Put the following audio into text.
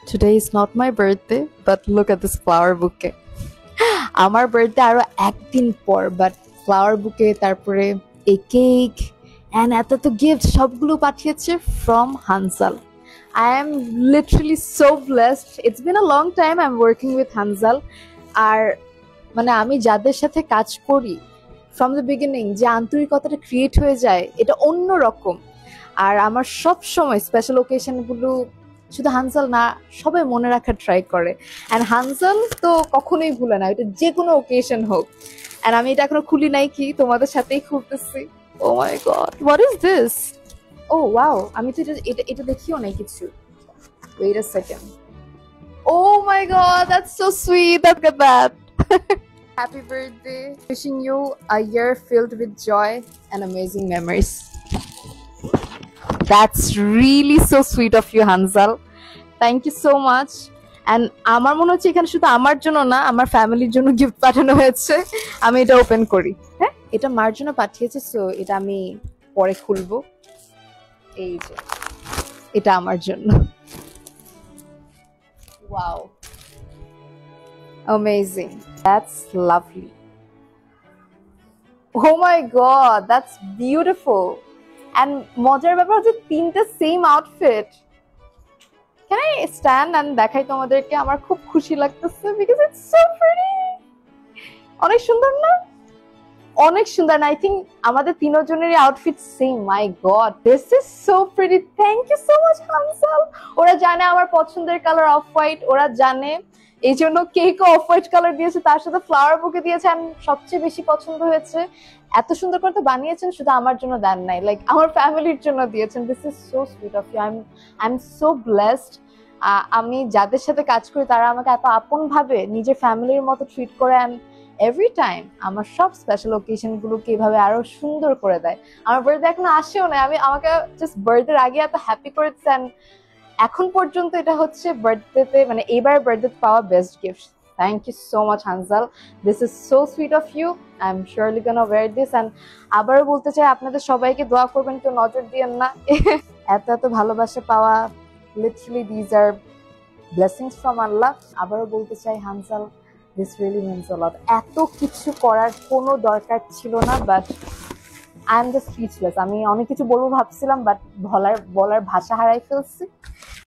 Today is not my birthday, but look at this flower bouquet. আমার birthday আরো একদিন পর, বাট ফ্লাওয়ার বুকে, তারপরে এই কেক এন্ড এত তো গিফট সবগুলো পাঠিয়েছে from Hanzal. I am literally so blessed. It's been a long time I'm working with Hanzal. আর মানে আমি যাদের সাথে কাজ করি ফ্রম দ্য বিগিনিং, যে আন্তরিকতাটা ক্রিয়েট হয়ে যায় এটা অন্য রকম। আর আমার সব সময় স্পেশাল ওকেশনগুলো শুধু হানজাল না, সবাই মনে রাখার ট্রাই করে। অ্যান্ড হানজাল তো কখনোই ভুলে না, এটা যে কোনো ওকেশন হোক। অ্যান্ড আমি এটা এখনো খুলি নাই, কি তোমাদের সাথেই খুলতেছি। Oh my god, what is this? Oh wow, আমি তো এটা এটা দেখিও নাই কিছু। Wait a second. Oh my god, that's so sweet, look at that. Happy birthday. Wishing you a year filled with joy and amazing memories. That's really so sweet of you, Hanzal. Thank you so much. And আমার মনে হচ্ছে এখানে শুধু আমার জন্য না, আমার ফ্যামিলির জন্য গিফট পাঠানো হয়েছে। আমি এটা ওপেন করি। হ্যাঁ, এটা মার জন্য পাঠিয়েছে, সো এটা আমি পরে খুলবো। এই যে এটা আমার জন্য। Wow. Amazing. That's lovely. Oh my god, that's beautiful. And মজার ব্যাপার হচ্ছে তিনটা same outfit. Can I stand and দেখাই তোমাদেরকে? আমার খুব খুশি লাগতেছে because it's so pretty. অনেক সুন্দর না? অনেক সুন্দর। I think আমাদের তিনজনেরই outfit same. My god, this is so pretty. Thank you so much, Hanzal. ওরা জানে আমার পছন্দের কালার অফ হোয়াইট, ওরা জানে, এই জন্য কেক অফ হোয়াইট কালার দিয়েছে, তার সাথে ফ্লাওয়ার বুকে দিয়েছে। আমি সবচেয়ে বেশি পছন্দ হয়েছে, এত সুন্দর করে তো বানিয়েছেন, শুধু আমার জন্য দেন নাই, লাইক আমার ফ্যামিলির জন্য দিয়েছেন। This is so sweet of you. I am so blessed. আমি যাদের সাথে কাজ করি তারা আমাকে এত আপন ভাবে নিজের ফ্যামিলির মতো ট্রিট করে। অ্যান্ড এভরি টাইম আমার সব স্পেশাল ওকেশন গুলোকে এভাবে আরো সুন্দর করে দেয়। আমার বার্থডে এখনো আসেও না, আমাকে জাস্ট বার্থডের আগে এত হ্যাপি করে দিচ্ছেন। এখন পর্যন্ত এটা হচ্ছে বার্থডেতে, মানে এবার বার্থডেতে পাওয়া best gift. Thank you so much, Hanzal. This is so sweet of you. I am surely gonna wear this. And আবারও বলতে চাই, আপনাদের সবাইকে দোয়া করবেন, কেউ নজর দিয়েন না। এত এত ভালোবাসা পাওয়া, literally these are blessings from Allah. আবারও বলতে চাই, Hanzal, this really means a lot. এত কিছু করার কোনো দরকার ছিল না, but I am just speechless. আমি অনেক কিছু বলবো ভাবছিলাম, বাট বলার ভাষা হারাই ফেলছি।